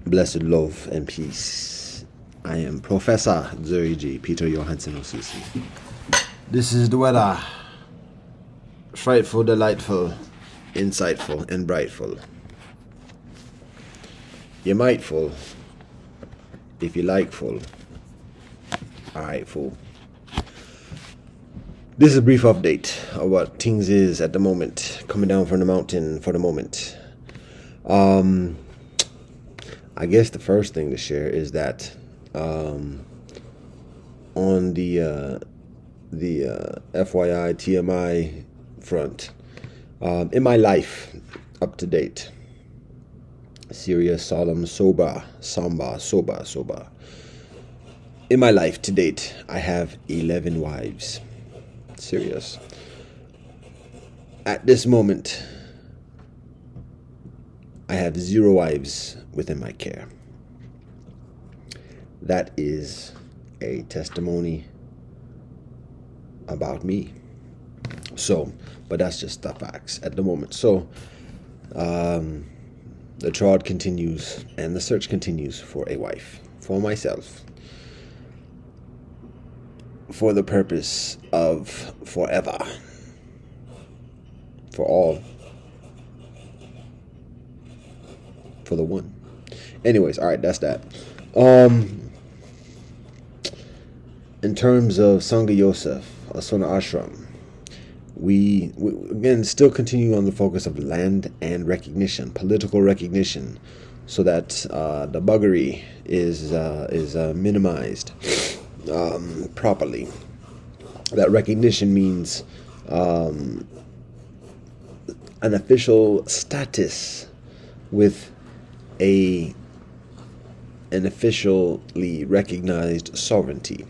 Blessed love and peace. I am Professor Zuri G. Peter Johansson Osisi. This is the weather. Frightful, delightful, insightful, and brightful. You're mightful if you like full. Alright, fool. This is a brief update of what things is at the moment. Coming down from the mountain for the moment. I guess the first thing to share is that on the FYI TMI front, in my life, up to date, serious, solemn, sober. In my life to date, I have 11 wives. Serious. At this moment, I have 0 wives within my care. That is a testimony about me. So, but that's just the facts at the moment. So, the trod continues and the search continues for a wife for myself, for the purpose of forever, for all, for the one. Anyways, all right, that's that. In terms of Sangha Yosef, Asona Ashram, we again still continue on the focus of land and recognition, political recognition, so that the buggery is minimized properly. That recognition means an official status with an officially recognized sovereignty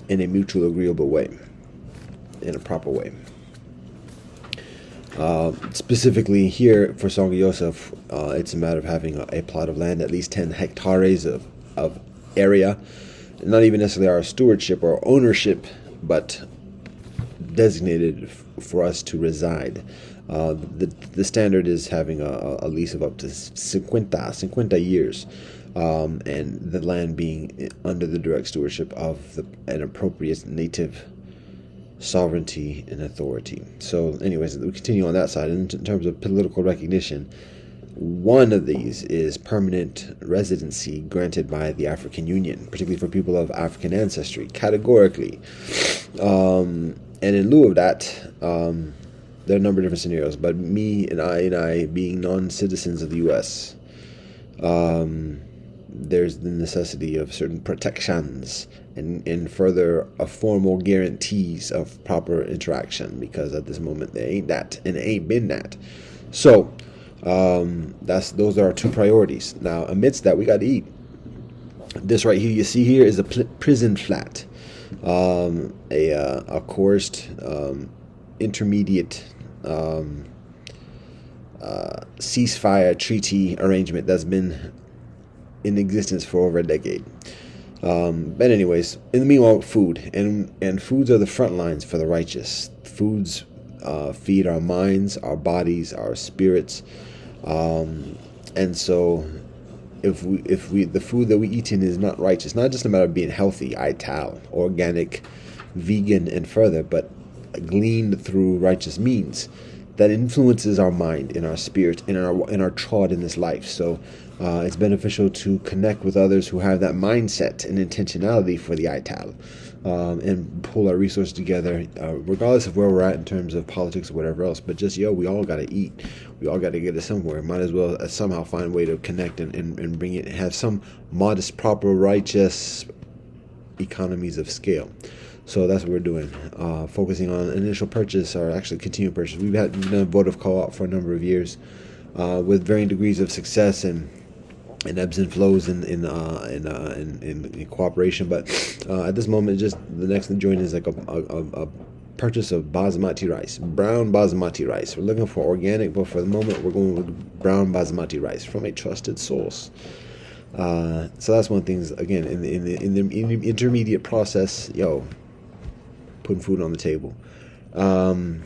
in a mutual agreeable way, in a proper way. Specifically here for Sangha Yosef, it's a matter of having a plot of land, at least 10 hectares of area, not even necessarily our stewardship or ownership, but designated for us to reside. The standard is having a lease of up to 50 years, and the land being under the direct stewardship of an appropriate native sovereignty and authority. So anyways, we continue on that side. In terms of political recognition, one of these is permanent residency granted by the African Union, particularly for people of African ancestry, categorically. And in lieu of that, there are a number of different scenarios, but me and I being non-citizens of the U.S., there's the necessity of certain protections and further formal guarantees of proper interaction, because at this moment there ain't that, and it ain't been that. So those are our 2 priorities. Now amidst that, we got to eat. This right here you see here is a prison flat, a coursed intermediate ceasefire treaty arrangement that's been in existence for over a decade. But anyways, in the meanwhile, food and foods are the front lines for the righteous. Foods feed our minds, our bodies, our spirits, and so if the food that we eat in is not righteous, not just a matter of being healthy, ital, organic, vegan, and further, but gleaned through righteous means, that influences our mind and our spirit and our trod in this life. So it's beneficial to connect with others who have that mindset and intentionality for the ital, and pull our resources together, regardless of where we're at in terms of politics or whatever else. But just, we all got to eat. We all got to get it somewhere. Might as well somehow find a way to connect and bring it, have some modest, proper, righteous economies of scale. So that's what we're doing, focusing on initial purchase, or actually continued purchase. We've done a votive co-op for a number of years, with varying degrees of success and ebbs and flows in cooperation. But at this moment, just the next thing join is like a purchase of basmati rice, brown basmati rice. We're looking for organic, but for the moment, we're going with brown basmati rice from a trusted source. So that's one thing. Again, in the intermediate process, putting food on the table. The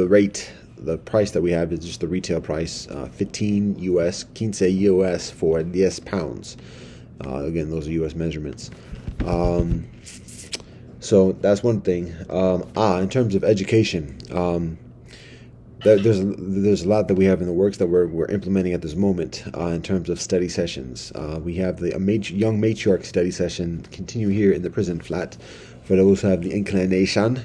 rate the price that we have is just the retail price, 15 US, 15 US for 10 pounds. Again, those are US measurements. So that's one thing. In terms of education, there's a lot that we have in the works that we're implementing at this moment in terms of study sessions. We have the young matriarch study session continue here in the prison flat for those who have the inclination,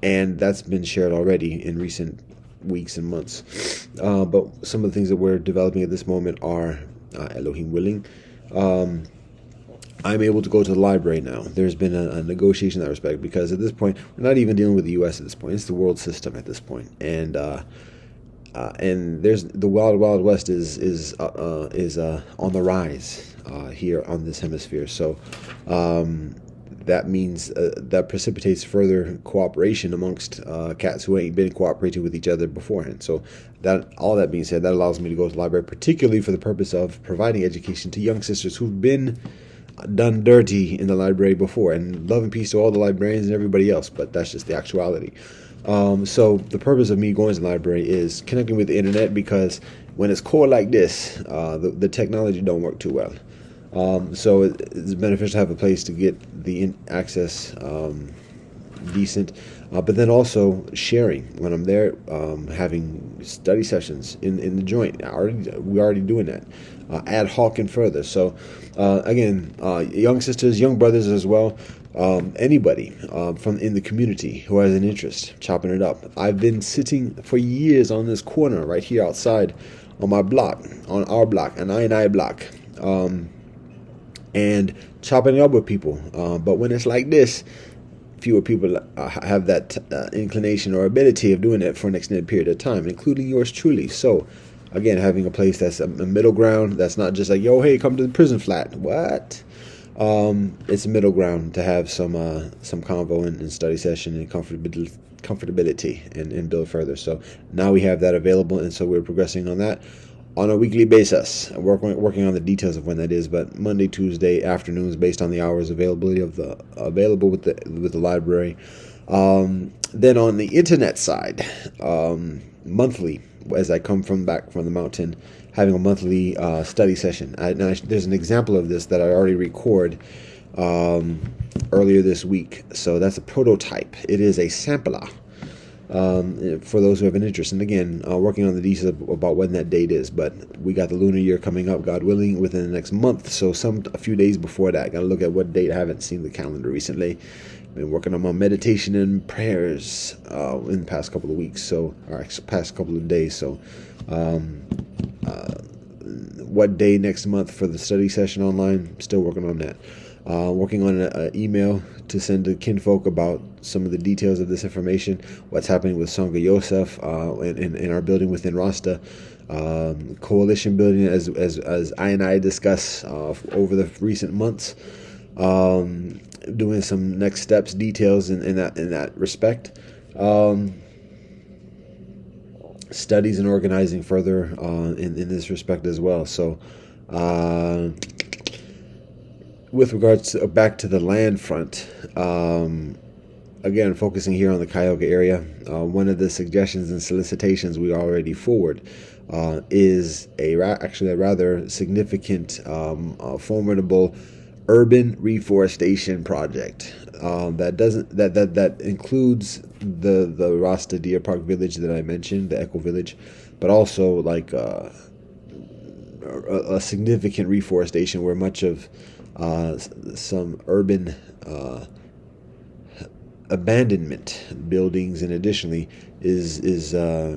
and that's been shared already in recent weeks and months. But some of the things that we're developing at this moment are, Elohim willing, I'm able to go to the library now. There's been a negotiation in that respect, because at this point, we're not even dealing with the U.S. at this point. It's the world system at this point. And there's the wild west is on the rise here on this hemisphere. So that means that precipitates further cooperation amongst cats who ain't been cooperating with each other beforehand. So all that being said, that allows me to go to the library, particularly for the purpose of providing education to young sisters who've been done dirty in the library before. And love and peace to all the librarians and everybody else, but that's just the actuality. So the purpose of me going to the library is connecting with the internet, because when it's cold like this, the technology don't work too well. So it's beneficial to have a place to get the access decent, but then also sharing when I'm there, having study sessions in the joint. We're already doing that, ad hoc and further. So again, young sisters, young brothers as well, anybody from in the community who has an interest, chopping it up. I've been sitting for years on this corner right here outside on my block, on our block, an I block, and chopping it up with people. But when it's like this, fewer people have that inclination or ability of doing it for an extended period of time, including yours truly. So again, having a place that's a middle ground, that's not just like, yo, hey, come to the prison flat. What? It's a middle ground to have some convo and study session and comfortability and build further. So now we have that available, and so we're progressing on that on a weekly basis. Working on the details of when that is, but Monday, Tuesday afternoons, based on the hours available with the library. Then on the internet side, monthly, as I come back from the mountain, having a monthly study session. There's an example of this that I already record earlier this week. So that's a prototype. It is a sampler. For those who have an interest. And again, working on the details about when that date is. But we got the lunar year coming up, God willing, within the next month. So a few days before that, got to look at what date. I haven't seen the calendar recently. Been working on my meditation and prayers in the past couple of weeks, or past couple of days. So what day next month for the study session online? Still working on that. Working on an email to send to kinfolk about some of the details of this information, what's happening with Sangha Yosef in our building within Rasta, coalition building as I and I discuss over the recent months, doing some next steps, details in that respect, studies and organizing further in this respect as well. So with regards to back to the land front, again, focusing here on the Cuyahoga area, one of the suggestions and solicitations we already forward is actually a rather significant, formidable urban reforestation project that includes the Rasta Deer Park village that I mentioned, the Eco Village, but also like a significant reforestation where much of some urban abandonment buildings, and additionally is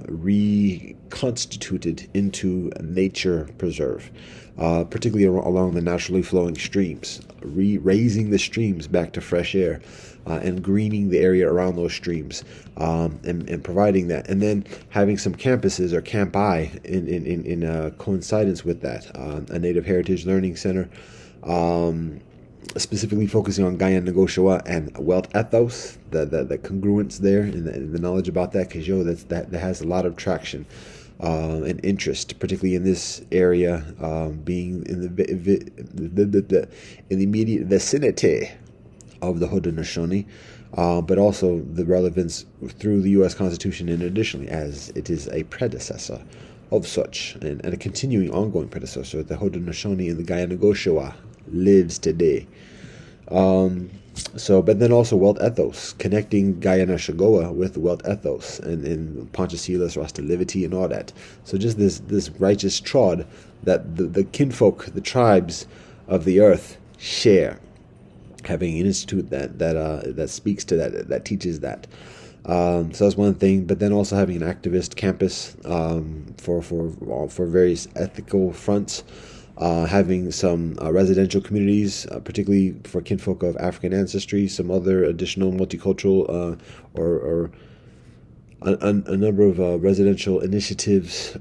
reconstituted into a nature preserve, particularly along the naturally flowing streams, raising the streams back to fresh air, and greening the area around those streams, and providing that, and then having some campuses or campi in coincidence with that, a Native Heritage Learning Center, specifically focusing on Gaya Negoshawa and wealth ethos, the congruence there, and the knowledge about that, because that has a lot of traction and interest, particularly in this area, being in the immediate vicinity of the Haudenosaunee, but also the relevance through the U.S. Constitution, and additionally, as it is a predecessor of such, and a continuing, ongoing predecessor, the Haudenosaunee and the Guyana-Goshawa lives today. But then also Welt ethos, connecting Guyana-Shagoa with Welt ethos and Pontus Silas, Rasta Livity, and all that. So just this righteous trod that the kinfolk, the tribes of the earth share, having an institute that speaks to that teaches that. So that's one thing. But then also having an activist campus for various ethical fronts. Having some residential communities, particularly for kinfolk of African ancestry, some other additional multicultural or a number of residential initiatives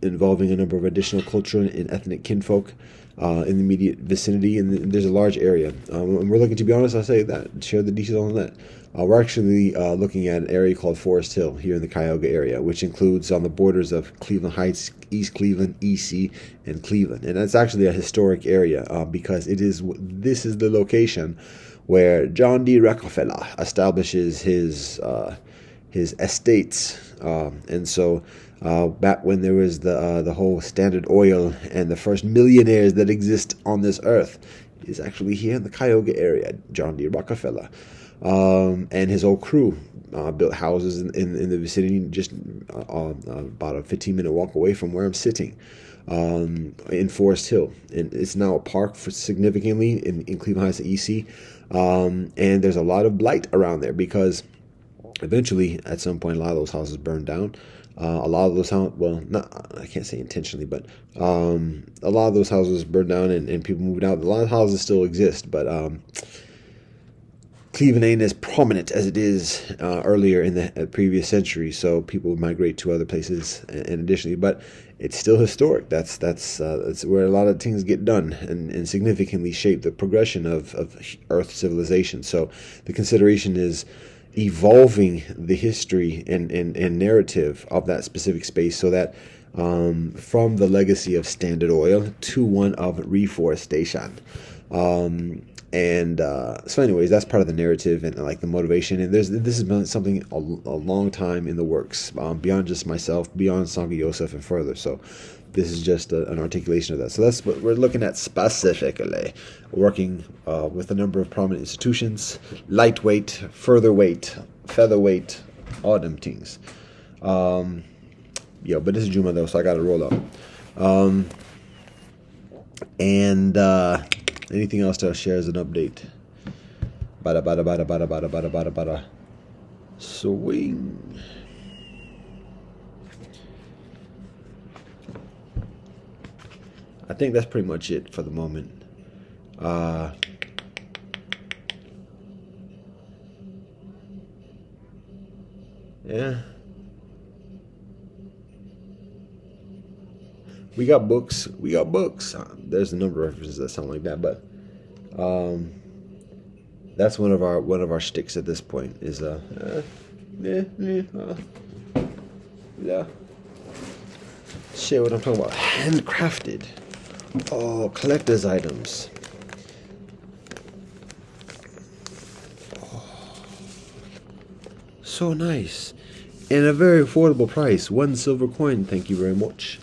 involving a number of additional cultural and ethnic kinfolk in the immediate vicinity. And there's a large area. And we're looking, to be honest, I'll say that, share the details on that. We're actually looking at an area called Forest Hill here in the Cuyahoga area, which includes on the borders of Cleveland Heights, East Cleveland, EC, and Cleveland. And that's actually a historic area because this is the location where John D. Rockefeller establishes his estates. And so back when there was the whole Standard Oil and the first millionaires that exist on this earth is actually here in the Cuyahoga area, John D. Rockefeller. And his whole crew built houses in the vicinity, just about a 15-minute walk away from where I'm sitting, in Forest Hill. And it's now a park for significantly in Cleveland Heights, EC. And there's a lot of blight around there because eventually, at some point, a lot of those houses burned down. A lot of those houses, well, I can't say intentionally, but a lot of those houses burned down and people moved out. A lot of houses still exist, but Cleveland ain't as prominent as it is earlier in the previous century, so people migrate to other places. And additionally, but it's still historic. That's where a lot of things get done and significantly shape the progression of Earth civilization. So the consideration is evolving the history and narrative of that specific space, so that from the legacy of Standard Oil to one of reforestation. So anyways, that's part of the narrative and like the motivation. And this has been something a long time in the works, beyond just myself, beyond Sangha Yosef and further. So this is just an articulation of that. So that's what we're looking at specifically, working with a number of prominent institutions, lightweight, further weight, featherweight, all them things. But this is Juma though, so I got to roll up. Anything else to share as an update? Bada. Swing. I think that's pretty much it for the moment. Yeah. We got books. There's a number of references that sound like that, but that's one of our shticks at this point. Is shit. What I'm talking about? Handcrafted. Oh, collector's items. Oh, so nice, and a very affordable price. 1 silver coin. Thank you very much.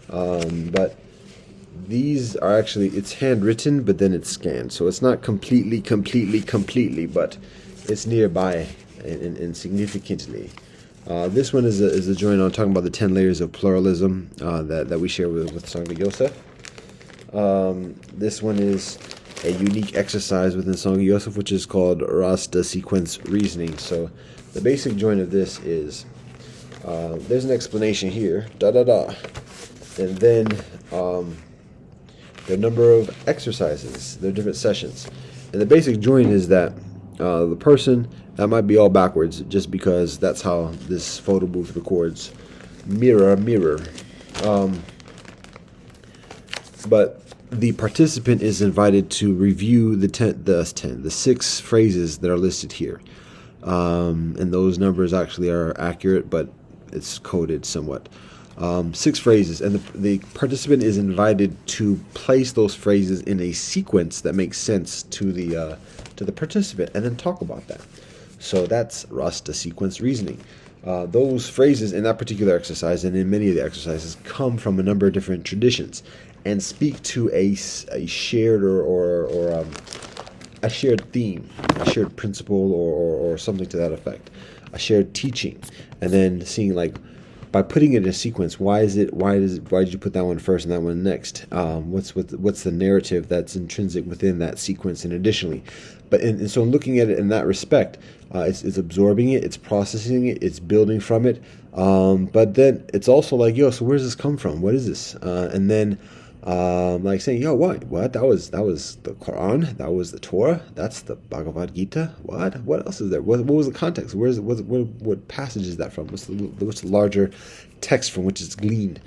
But these are actually, it's handwritten, but then it's scanned. So it's not completely, but it's nearby and significantly. This one is a joint on talking about the 10 layers of pluralism that we share with Sangha Yosef. This one is a unique exercise within Sangha Yosef, which is called Rasta Sequence Reasoning. So the basic joint of this is, there's an explanation here, and then there are a number of exercises. There are different sessions. And the basic joint is that the person, that might be all backwards, just because that's how this photo booth records. Mirror. But the participant is invited to review the 6 phrases that are listed here. And those numbers actually are accurate, but it's coded somewhat. 6 phrases, and the participant is invited to place those phrases in a sequence that makes sense to the participant, and then talk about that. So that's Rasta sequence reasoning. Those phrases in that particular exercise and in many of the exercises come from a number of different traditions and speak to a shared or a shared theme, a shared principle, or something to that effect, a shared teaching, and then seeing like by putting it in a sequence, why did you put that one first and that one next? What's the narrative that's intrinsic within that sequence? And additionally, and so looking at it in that respect, it's absorbing it, it's processing it, it's building from it. But then it's also like, yo, so where does this come from? What is this? And then like saying, yo, what? That was the Quran. That was the Torah. That's the Bhagavad Gita. What else is there? What was the context? What passage is that from? What's the larger text from which it's gleaned?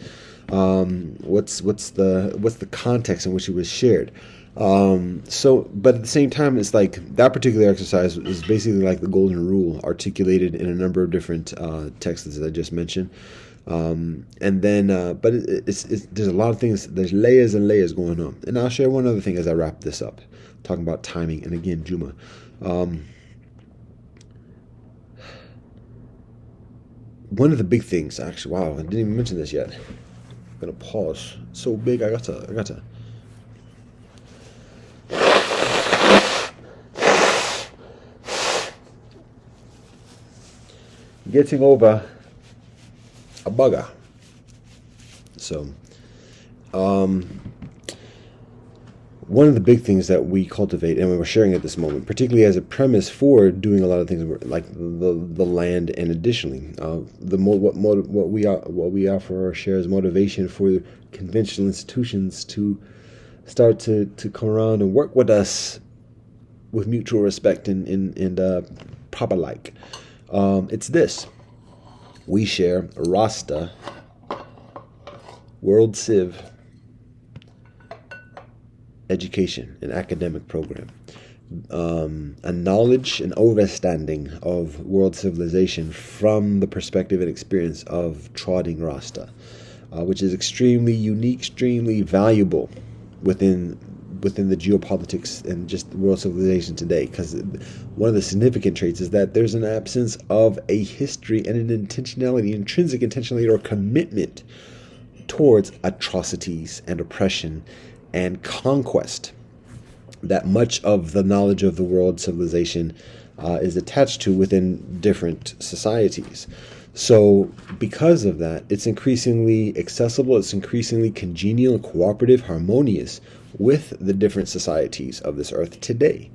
What's the context in which it was shared? But at the same time, it's like that particular exercise is basically like the golden rule articulated in a number of different texts that I just mentioned. And then, but it's there's a lot of things. There's layers and layers going on. And I'll share one other thing as I wrap this up, talking about timing. And again, Juma. One of the big things, actually, wow, I didn't even mention this yet. I'm gonna pause. So big, I got to. Getting over a bugger. So, one of the big things that we cultivate and we're sharing at this moment, particularly as a premise for doing a lot of things like the land, and additionally, what we offer or share as motivation for conventional institutions to start to come around and work with us with mutual respect and proper like. It's this. We share a Rasta World Civ education and academic program. A knowledge and understanding of world civilization from the perspective and experience of trotting Rasta, which is extremely unique, extremely valuable within the geopolitics and just world civilization today, because one of the significant traits is that there's an absence of a history and an intentionality, intrinsic intentionality or commitment towards atrocities and oppression and conquest that much of the knowledge of the world civilization is attached to within different societies. So because of that, it's increasingly accessible, it's increasingly congenial, cooperative, harmonious with the different societies of this earth today,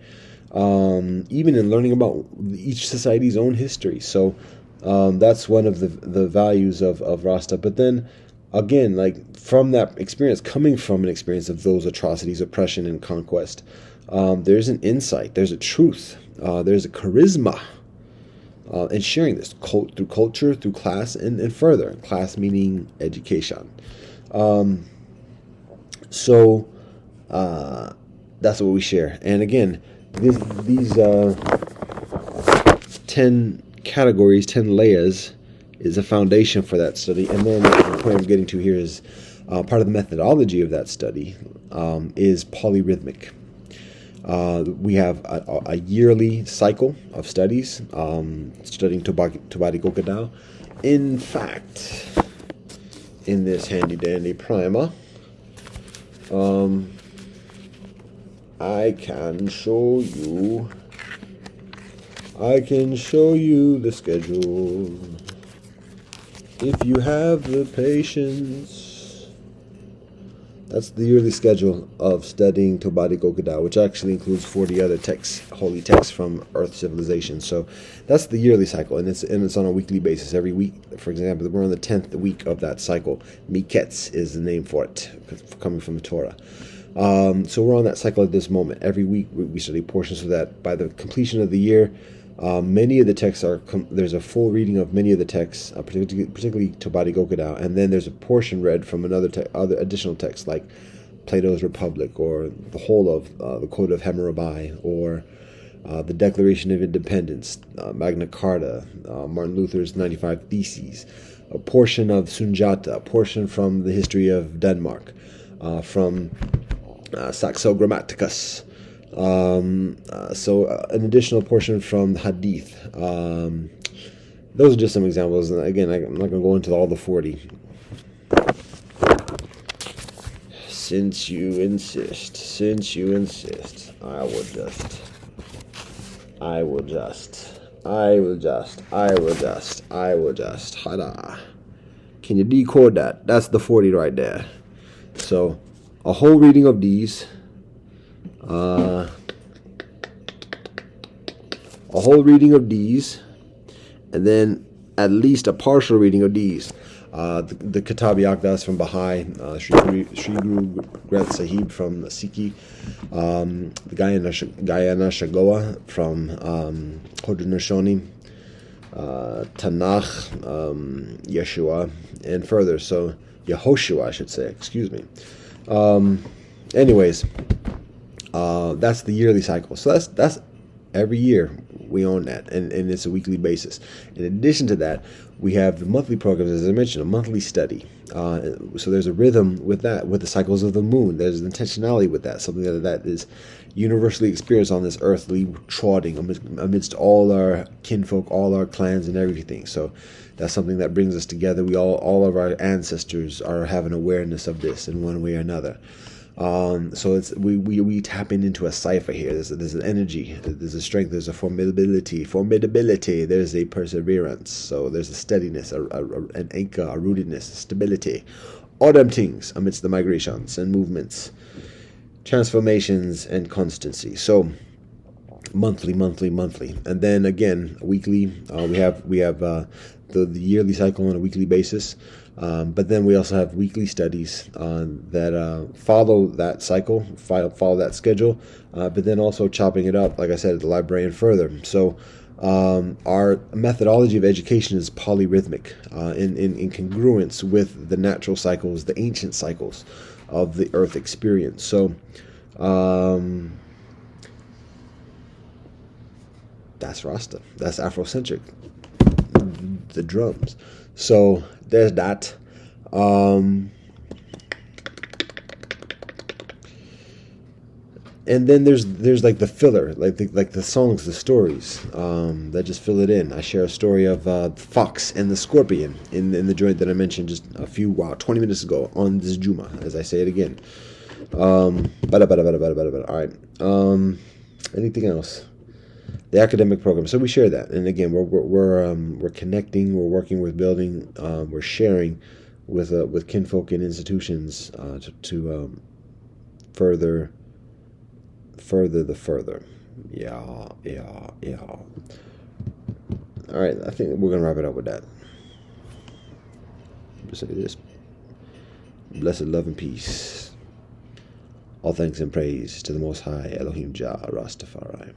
even in learning about each society's own history. So that's one of the values of Rasta. But then again, like from that experience, coming from an experience of those atrocities, oppression, and conquest, there's an insight, there's a truth, there's a charisma, and sharing this through culture, through class, and further. Class meaning education. So that's what we share. And again, these 10 categories, 10 layers is a foundation for that study. And then the point I'm getting to here is part of the methodology of that study is polyrhythmic. We have a yearly cycle of studies, studying Tobadi Gokadao. In fact, in this handy dandy primer, I can show you the schedule if you have the patience. That's the yearly schedule of studying Tobadi Gokadao, which actually includes 40 other texts, holy texts from Earth civilization. So that's the yearly cycle, and it's on a weekly basis. Every week, for example, we're on the 10th week of that cycle. Miketz is the name for it, coming from the Torah. So we're on that cycle at this moment. Every week we study portions of that. By the completion of the year, many of the texts there's a full reading of many of the texts, particularly Tobadi Gokadao, and then there's a portion read from other additional texts like Plato's Republic, or the whole of the Code of Hammurabi, or the Declaration of Independence, Magna Carta, Martin Luther's 95 Theses, a portion of Sunjata, a portion from the history of Denmark, from Saxo Grammaticus, So an additional portion from Hadith. Those are just some examples. And again, I'm not going to go into all the 40. Since you insist, I will just. Hada. Can you decode that? That's the 40 right there. So, a whole reading of these. A whole reading of these. And then at least a partial reading of these. The Kitab Yaqdas from Baha'i, Sri Guru Granth Sahib from Sikhi, the Gayana Shagoa from Haudenosaunee, Tanakh, Yeshua, and further. So Yehoshua, I should say. Excuse me. Anyways, that's the yearly cycle. So that's every year we own that, and it's a weekly basis. In addition to that, we have the monthly programs, as I mentioned, a monthly study. So there's a rhythm with that, with the cycles of the moon. There's an intentionality with that, something that is universally experienced on this earthly trotting amidst all our kinfolk, all our clans, and everything. So that's something that brings us together. We all of our ancestors are having awareness of this in one way or another. So it's we tapping into a cipher here. There's an energy, there's a strength, there's a formidability, there's a perseverance. So there's a steadiness, an anchor, a rootedness, a stability. All them things amidst the migrations and movements, transformations and constancy. So monthly, and then again weekly. We have the yearly cycle on a weekly basis. But then we also have weekly studies that follow that cycle, follow that schedule, but then also chopping it up, like I said, at the library and further. So our methodology of education is polyrhythmic, in congruence with the natural cycles, the ancient cycles of the earth experience. So that's Rasta. That's Afrocentric. The drums. So there's that. And then there's like the filler, like the songs, the stories that just fill it in. I share a story of the fox and the scorpion in the joint that I mentioned just 20 minutes ago on this Juma, as I say it again. All right. Anything else? The academic program. So we share that, and again, we're connecting, we're working with building, we're sharing with kinfolk and institutions to further the further. Yeah. All right, I think we're gonna wrap it up with that. Just say this: blessed love and peace. All thanks and praise to the Most High Elohim Jah Rastafari.